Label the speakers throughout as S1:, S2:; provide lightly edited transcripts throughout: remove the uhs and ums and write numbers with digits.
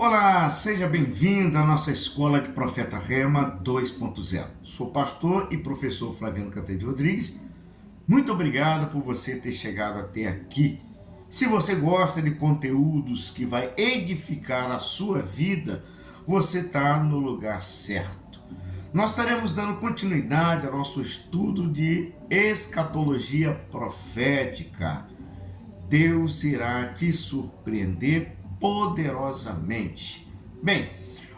S1: Olá, seja bem-vindo à nossa Escola de Profeta Rema 2.0. Sou pastor e professor Flaviano Canteiro Rodrigues. Muito obrigado por você ter chegado até aqui. Se você gosta de conteúdos que vai edificar a sua vida, você está no lugar certo. Nós estaremos dando continuidade ao nosso estudo de escatologia profética. Deus irá te surpreender poderosamente. Bem,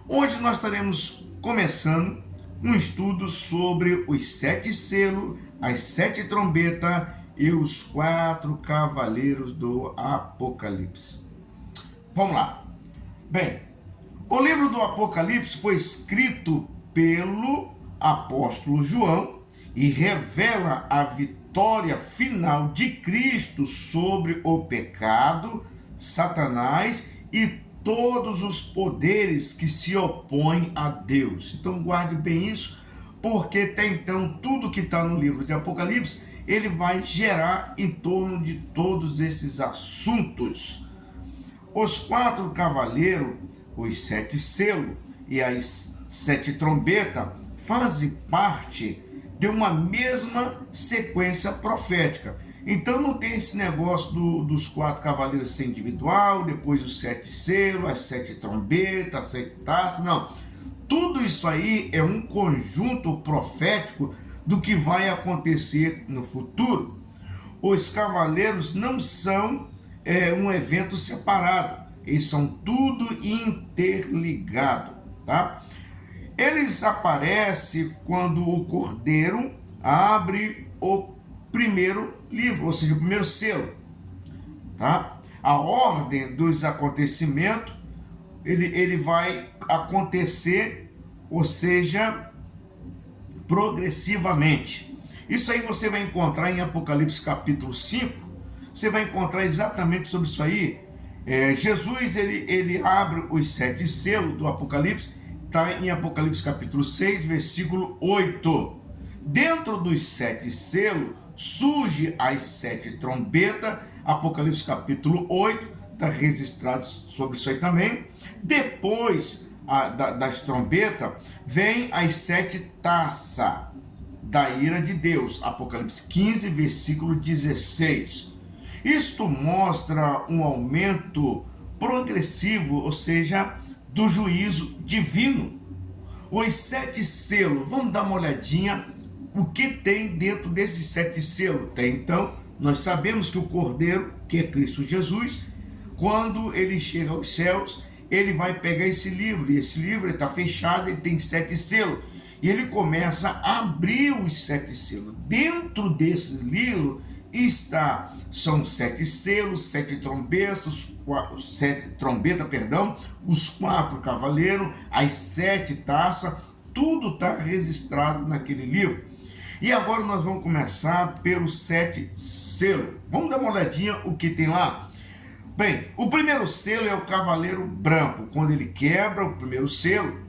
S1: hoje nós estaremos começando um estudo sobre os 7 selos, as 7 trombetas e os 4 cavaleiros do Apocalipse. Vamos lá. Bem, o livro do Apocalipse foi escrito pelo apóstolo João e revela a vitória final de Cristo sobre o pecado, Satanás e todos os poderes que se opõem a Deus. Então guarde bem isso, porque até então tudo que está no livro de Apocalipse, ele vai gerar em torno de todos esses assuntos. Os 4 cavaleiros, os 7 selos e as 7 trombetas fazem parte de uma mesma sequência profética. Então não tem esse negócio dos 4 cavaleiros ser individual, depois os 7 selos, as 7 trombetas, as 7 taças, não. Tudo isso aí é um conjunto profético do que vai acontecer no futuro. Os cavaleiros não são um evento separado, eles são tudo interligado, tá? Eles aparecem quando o Cordeiro abre o primeiro livro, ou seja, o primeiro selo, tá? A ordem dos acontecimentos, ele vai acontecer, ou seja, progressivamente. Isso aí você vai encontrar em Apocalipse capítulo 5, você vai encontrar exatamente sobre isso aí. Jesus, ele abre os 7 selos do Apocalipse, está em Apocalipse capítulo 6, versículo 8. Dentro dos 7 selos, surge as 7 trombetas, Apocalipse capítulo 8, está registrado sobre isso aí também. Depois das trombetas, vem as 7 taças da ira de Deus, Apocalipse 15, versículo 16. Isto mostra um aumento progressivo, ou seja, do juízo divino. Os 7 selos, vamos dar uma olhadinha o que tem dentro desses 7 selos. Então, nós sabemos que o Cordeiro, que é Cristo Jesus, quando ele chega aos céus, ele vai pegar esse livro, e esse livro está fechado, ele tem 7 selos, e ele começa a abrir os 7 selos. Dentro desse livro são 7 selos, 7 trombetas, os 4 cavaleiros, as 7 taças, tudo está registrado naquele livro. E agora nós vamos começar pelos 7 selos. Vamos dar uma olhadinha o que tem lá. Bem, o primeiro selo é o cavaleiro branco. Quando ele quebra o primeiro selo,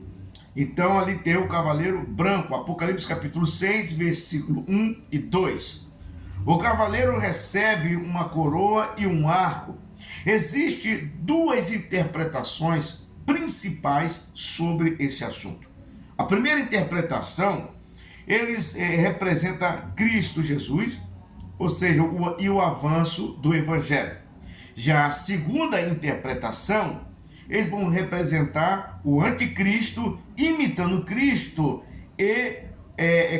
S1: então ali tem o cavaleiro branco. Apocalipse capítulo 6, versículo 1 e 2. O cavaleiro recebe uma coroa e um arco. Existem 2 interpretações principais sobre esse assunto. A primeira interpretação, eles representam Cristo Jesus, ou seja, o avanço do Evangelho. Já a segunda interpretação, eles vão representar o anticristo imitando Cristo e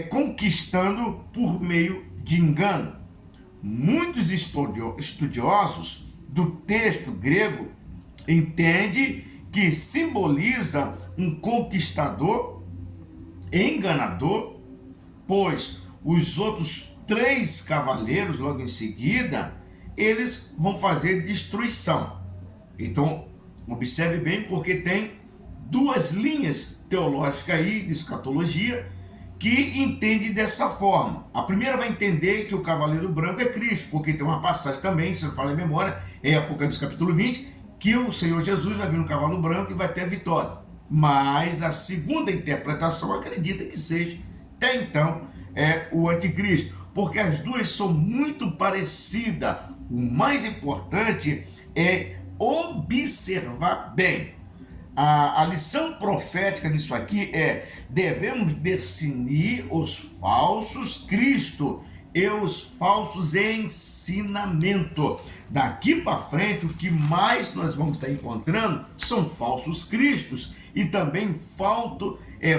S1: conquistando por meio de engano. Muitos estudiosos do texto grego entendem que simboliza um conquistador enganador, pois os outros 3 cavaleiros, logo em seguida, eles vão fazer destruição. Então, observe bem, porque tem 2 linhas teológicas aí de escatologia que entende dessa forma. A primeira vai entender que o cavaleiro branco é Cristo, porque tem uma passagem também, se não fala em memória, é Apocalipse capítulo 20, que o Senhor Jesus vai vir no cavalo branco e vai ter a vitória. Mas a segunda interpretação acredita que seja, até então, o anticristo, porque as duas são muito parecidas. O mais importante é observar bem. A lição profética nisso aqui é: devemos discernir os falsos Cristo e os falsos ensinamentos. Daqui para frente, o que mais nós vamos estar encontrando são falsos cristos e também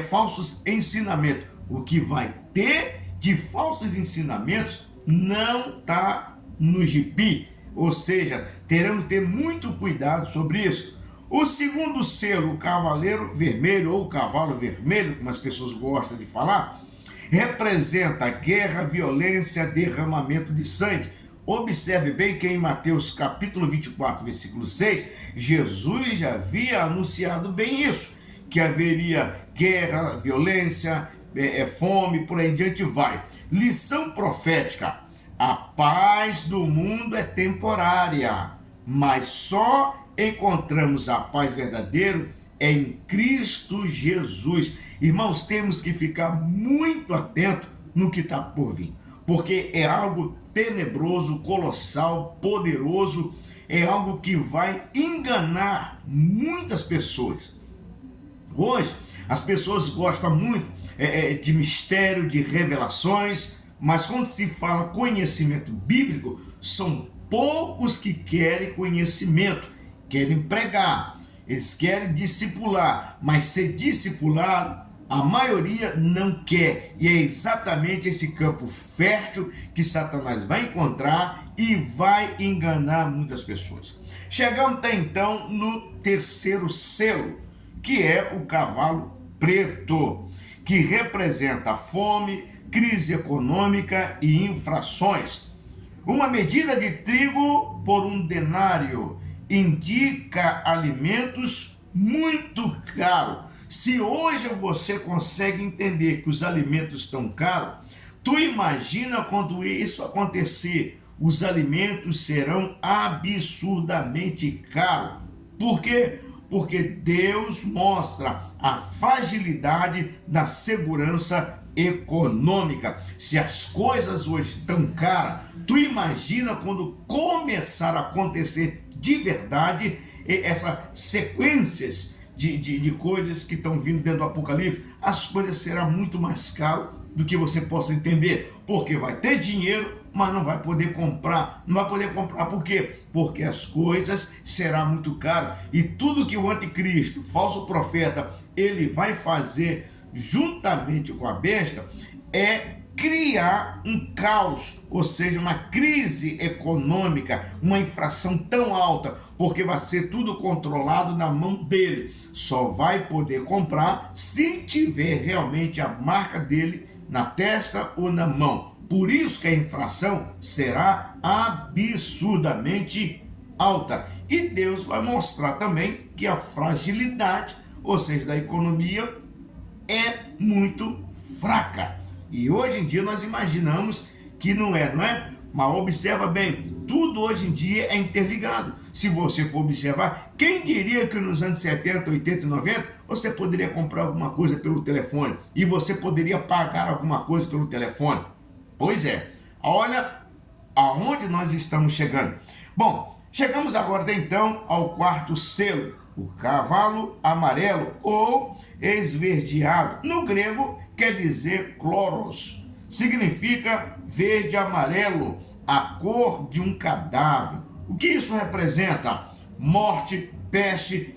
S1: falsos ensinamentos. O que vai ter de falsos ensinamentos não está no gibi, ou seja, teremos que ter muito cuidado sobre isso. O segundo selo, o cavaleiro vermelho ou cavalo vermelho, como as pessoas gostam de falar, representa guerra, violência, derramamento de sangue. Observe bem que em Mateus capítulo 24, versículo 6, Jesus já havia anunciado bem isso, que haveria guerra, violência, fome, por aí em diante vai. Lição profética: a paz do mundo é temporária, mas só encontramos a paz verdadeira em Cristo Jesus. Irmãos, temos que ficar muito atentos no que está por vir, porque é algo tenebroso, colossal, poderoso, é algo que vai enganar muitas pessoas. Hoje, as pessoas gostam muito de mistério, de revelações, mas quando se fala conhecimento bíblico, são poucos que querem conhecimento, querem pregar, eles querem discipular, mas ser discipulado, a maioria não quer. E é exatamente esse campo fértil que Satanás vai encontrar e vai enganar muitas pessoas. Chegamos até então no terceiro selo, que é o cavalo preto, que representa a fome, crise econômica e infrações. Uma medida de trigo por um denário indica alimentos muito caros. Se hoje você consegue entender que os alimentos estão caros, tu imagina quando isso acontecer, os alimentos serão absurdamente caros. Por quê? Porque Deus mostra a fragilidade da segurança econômica. Se as coisas hoje estão caras, tu imagina quando começar a acontecer de verdade essas sequências de coisas que estão vindo dentro do Apocalipse, as coisas serão muito mais caras do que você possa entender, porque vai ter dinheiro, mas não vai poder comprar. Não vai poder comprar por quê? Porque as coisas serão muito caras, e tudo que o anticristo, falso profeta, ele vai fazer juntamente com a besta é criar um caos, ou seja, uma crise econômica, uma inflação tão alta, porque vai ser tudo controlado na mão dele. Só vai poder comprar se tiver realmente a marca dele na testa ou na mão. Por isso que a inflação será absurdamente alta. E Deus vai mostrar também que a fragilidade, ou seja, da economia, é muito fraca. E hoje em dia nós imaginamos que não é? Mas observa bem, tudo hoje em dia é interligado. Se você for observar, quem diria que nos anos 70, 80 e 90 você poderia comprar alguma coisa pelo telefone e você poderia pagar alguma coisa pelo telefone? Pois é, olha aonde nós estamos chegando. Bom, chegamos agora então ao quarto selo, o cavalo amarelo ou esverdeado. No grego quer dizer chloros, significa verde amarelo, a cor de um cadáver. O que isso representa? Morte, peste,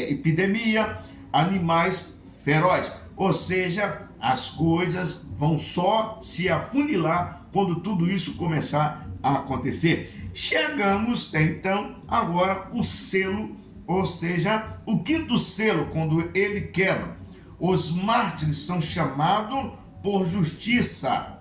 S1: epidemia, animais ferozes. Ou seja, as coisas vão só se afunilar quando tudo isso começar a acontecer. Chegamos então agora o selo, ou seja, o quinto selo, quando ele quebra. Os mártires são chamados por justiça.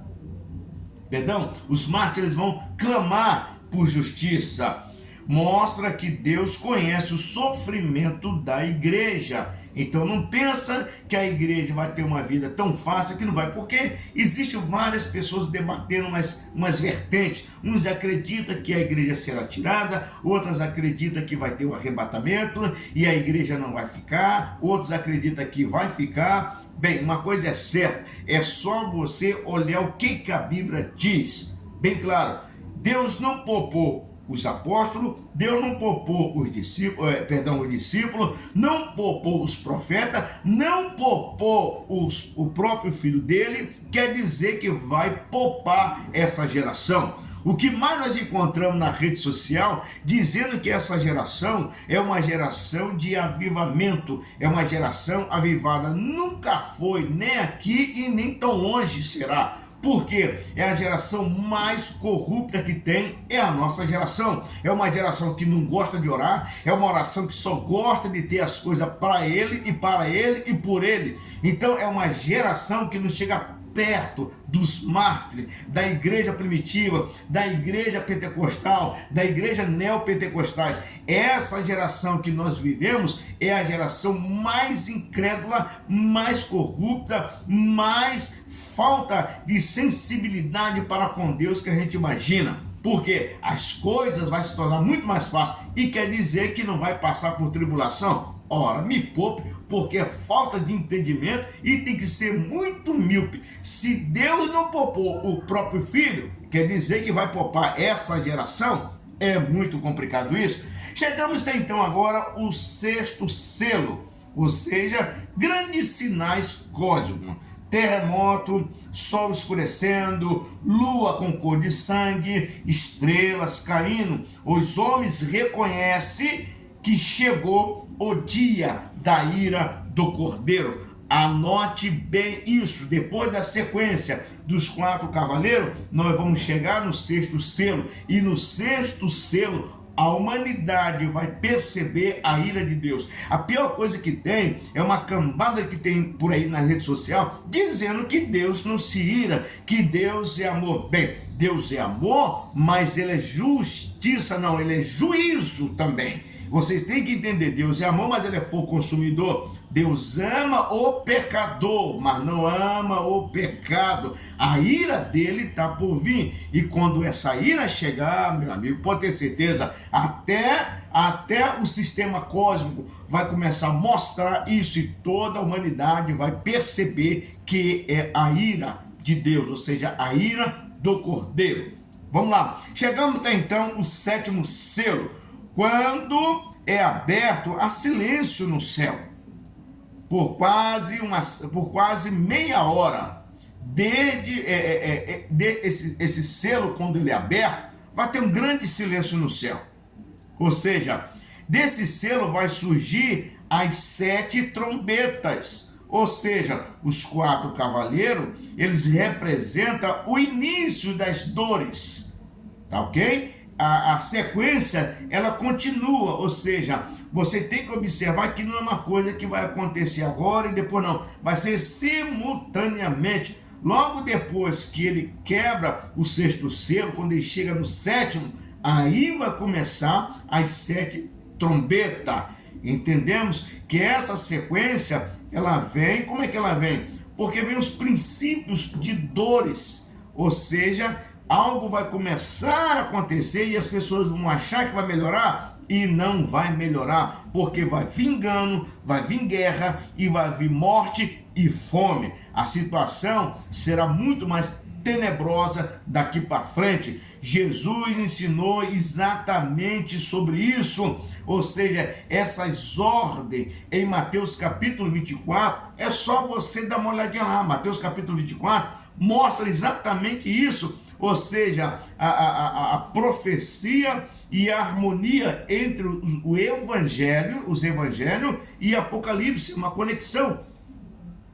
S1: Perdão, os mártires vão clamar por justiça. Mostra que Deus conhece o sofrimento da igreja. Então não pensa que a igreja vai ter uma vida tão fácil, que não vai, porque existem várias pessoas debatendo umas vertentes. Uns acreditam que a igreja será tirada, outras acreditam que vai ter um arrebatamento e a igreja não vai ficar, outros acreditam que vai ficar. Bem, uma coisa é certa, é só você olhar o que a Bíblia diz. Bem claro, Deus não poupou os apóstolos, Deus não poupou os discípulos, não poupou os profetas, não poupou o próprio filho dele, quer dizer que vai poupar essa geração. O que mais nós encontramos na rede social dizendo que essa geração é uma geração de avivamento, é uma geração avivada. Nunca foi, nem aqui e nem tão longe será. Porque é a geração mais corrupta que tem, é a nossa geração. É uma geração que não gosta de orar, é uma oração que só gosta de ter as coisas para ele e por ele. Então é uma geração que não chega perto dos mártires, da igreja primitiva, da igreja pentecostal, da igreja neopentecostais. Essa geração que nós vivemos é a geração mais incrédula, mais corrupta, mais falta de sensibilidade para com Deus que a gente imagina. Porque as coisas vão se tornar muito mais fáceis e quer dizer que não vai passar por tribulação. Ora, me poupe, porque é falta de entendimento e tem que ser muito míope. Se Deus não poupou o próprio filho, quer dizer que vai poupar essa geração? É muito complicado isso. Chegamos então agora ao sexto selo, ou seja, grandes sinais cósmicos. Terremoto, sol escurecendo, lua com cor de sangue, estrelas caindo. Os homens reconhecem que chegou o dia da ira do Cordeiro. Anote bem isso. Depois da sequência dos 4 cavaleiros, nós vamos chegar no sexto selo. E no sexto selo, a humanidade vai perceber a ira de Deus. A pior coisa que tem é uma cambada que tem por aí na rede social dizendo que Deus não se ira, que Deus é amor. Bem, Deus é amor, mas ele é justiça, não, ele é juízo também. Vocês têm que entender, Deus é amor, mas ele é fogo consumidor. Deus ama o pecador, mas não ama o pecado. A ira dele está por vir. E quando essa ira chegar, meu amigo, pode ter certeza, até o sistema cósmico vai começar a mostrar isso e toda a humanidade vai perceber que é a ira de Deus, ou seja, a ira do Cordeiro. Vamos lá. Chegamos até então o sétimo selo. Quando é aberto, há silêncio no céu, por quase meia hora, desde esse selo, quando ele é aberto, vai ter um grande silêncio no céu. Ou seja, desse selo vai surgir as 7 trombetas, ou seja, os 4 cavaleiros, eles representam o início das dores, tá ok? A sequência, ela continua, ou seja, você tem que observar que não é uma coisa que vai acontecer agora e depois não, vai ser simultaneamente. Logo depois que ele quebra o sexto selo, quando ele chega no sétimo, aí vai começar as 7 trombetas. Entendemos que essa sequência, ela vem, como é que ela vem? Porque vem os princípios de dores, ou seja, algo vai começar a acontecer e as pessoas vão achar que vai melhorar e não vai melhorar, porque vai vir engano, vai vir guerra e vai vir morte e fome. A situação será muito mais tenebrosa daqui para frente. Jesus ensinou exatamente sobre isso, ou seja, essas ordens em Mateus capítulo 24, é só você dar uma olhadinha lá. Mateus capítulo 24 mostra exatamente isso. Ou seja, a profecia e a harmonia entre o evangelho, os evangelhos e Apocalipse, uma conexão.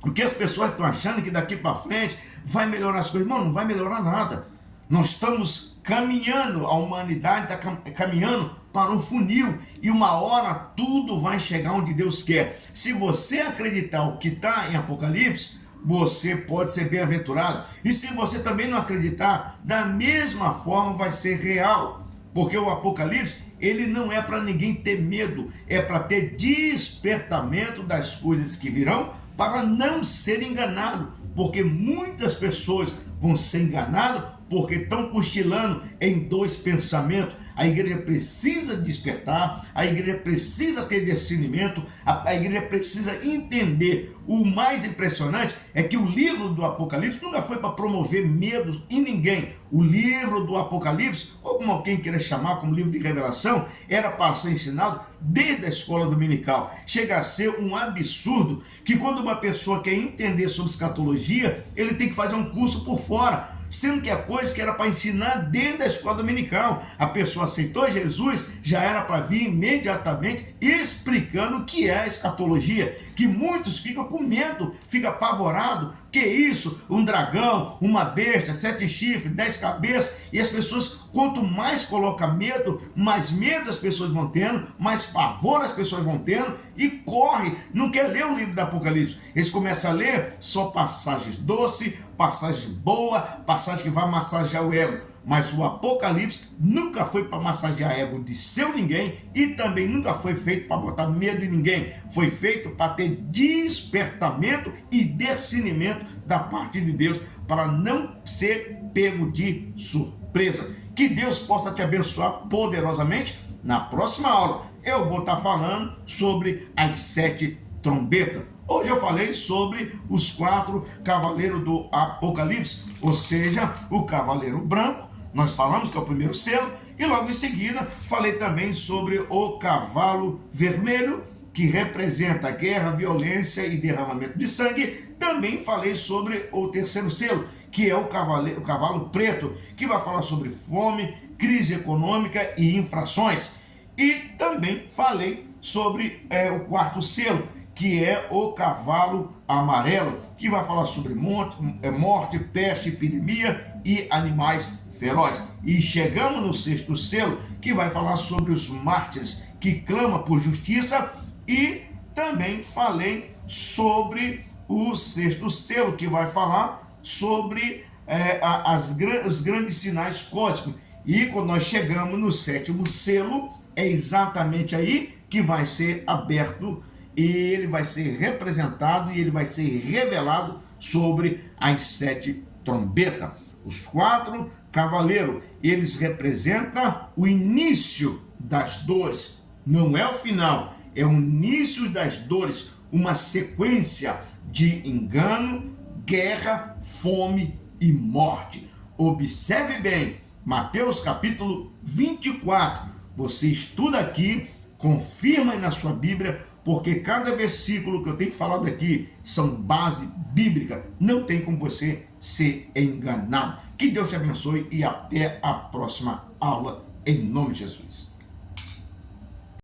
S1: Porque as pessoas estão achando que daqui para frente vai melhorar as coisas. Irmão, não vai melhorar nada. Nós estamos caminhando, a humanidade está caminhando para um funil e uma hora tudo vai chegar onde Deus quer. Se você acreditar o que está em Apocalipse, você pode ser bem-aventurado. E se você também não acreditar, da mesma forma vai ser real. Porque o Apocalipse, ele não é para ninguém ter medo, é para ter despertamento das coisas que virão, para não ser enganado. Porque muitas pessoas vão ser enganadas porque estão cochilando em dois pensamentos. A igreja precisa despertar, a igreja precisa ter discernimento, a igreja precisa entender. O mais impressionante é que o livro do Apocalipse nunca foi para promover medo em ninguém. O livro do Apocalipse, ou como alguém queira chamar, como livro de revelação, era para ser ensinado desde a escola dominical. Chega a ser um absurdo que quando uma pessoa quer entender sobre escatologia, ele tem que fazer um curso por fora, sendo que a coisa que era para ensinar dentro da escola dominical. A pessoa aceitou Jesus, já era para vir imediatamente explicando o que é a escatologia, que muitos ficam com medo, ficam apavorados. Que isso? Um dragão, uma besta, 7 chifres, 10 cabeças, e as pessoas, quanto mais coloca medo, mais medo as pessoas vão tendo, mais pavor as pessoas vão tendo, e corre, não quer ler o livro do Apocalipse. Eles começam a ler só passagens doces, passagem boa, passagem que vai massagear o ego. Mas o Apocalipse nunca foi para massagear ego de seu ninguém, e também nunca foi feito para botar medo em ninguém. Foi feito para ter despertamento e discernimento da parte de Deus, para não ser pego de surpresa. Que Deus possa te abençoar poderosamente. Na próxima aula eu vou estar falando sobre as 7 trombetas. Hoje eu falei sobre os 4 cavaleiros do Apocalipse, ou seja, o cavaleiro branco, nós falamos que é o primeiro selo, e logo em seguida falei também sobre o cavalo vermelho, que representa a guerra, violência e derramamento de sangue. Também falei sobre o terceiro selo, que é o cavalo preto, que vai falar sobre fome, crise econômica e infrações. E também falei sobre o quarto selo, que é o cavalo amarelo, que vai falar sobre morte, peste, epidemia e animais ferozes. E chegamos no sexto selo, que vai falar sobre os mártires que clamam por justiça. E também falei sobre o sexto selo, que vai falar sobre os grandes sinais cósmicos. E quando nós chegamos no sétimo selo, é exatamente aí que vai ser aberto, e ele vai ser representado e ele vai ser revelado sobre as 7 trombetas. Os 4 cavaleiros, eles representam o início das dores, não é o final, é o início das dores, uma sequência de engano, guerra, fome e morte. Observe bem, Mateus capítulo 24, você estuda aqui, confirma aí na sua Bíblia, porque cada versículo que eu tenho falado aqui são base bíblica, não tem como você ser enganado. Que Deus te abençoe e até a próxima aula, em nome de Jesus.